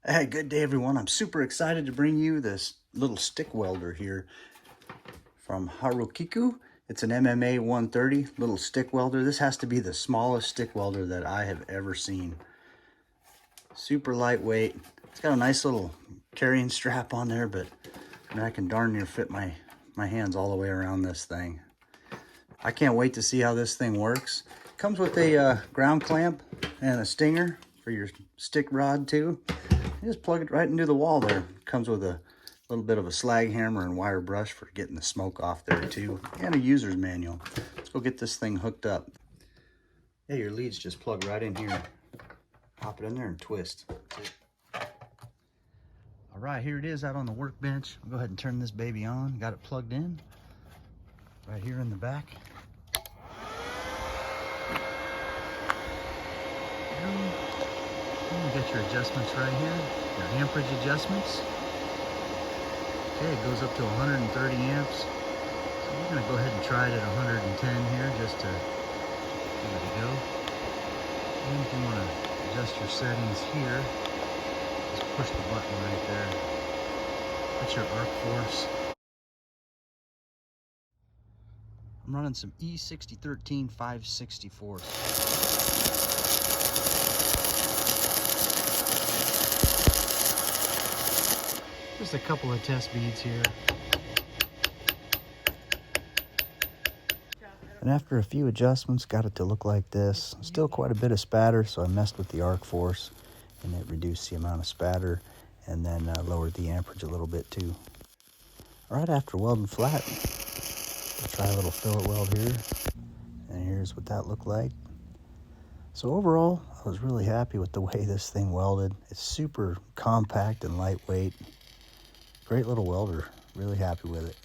Hey, good day everyone. I'm super excited to bring you this little stick welder here from Harukiku. It's an MMA 130 little stick welder. This has to be the smallest stick welder that I have ever seen. Super lightweight. It's got a nice little carrying strap on there, but I mean, I can darn near fit my hands all the way around this thing. I can't wait to see how this thing works. Comes with a ground clamp and a stinger for your stick rod too. You just plug it right into the wall there. Comes with a little bit of a slag hammer and wire brush for getting the smoke off there too, and a user's manual. Let's go get this thing hooked up. Yeah, your leads just plug right in here. Pop it in there and twist. All right, here it is out on the workbench. I'll go ahead and turn this baby on. Got it plugged in right here in the back. You get your adjustments right here, your amperage adjustments. Okay, it goes up to 130 amps. So we're going to go ahead and try it at 110 here just to give it a go. And if you want to adjust your settings here, just push the button right there. That's your arc force. I'm running some E6013 5/64. Just a couple of test beads here. And after a few adjustments, got it to look like this. Still quite a bit of spatter, so I messed with the arc force and it reduced the amount of spatter and then lowered the amperage a little bit too. All right, after welding flat, we'll try a little fillet weld here. And here's what that looked like. So overall, I was really happy with the way this thing welded. It's super compact and lightweight. Great little welder, really happy with it.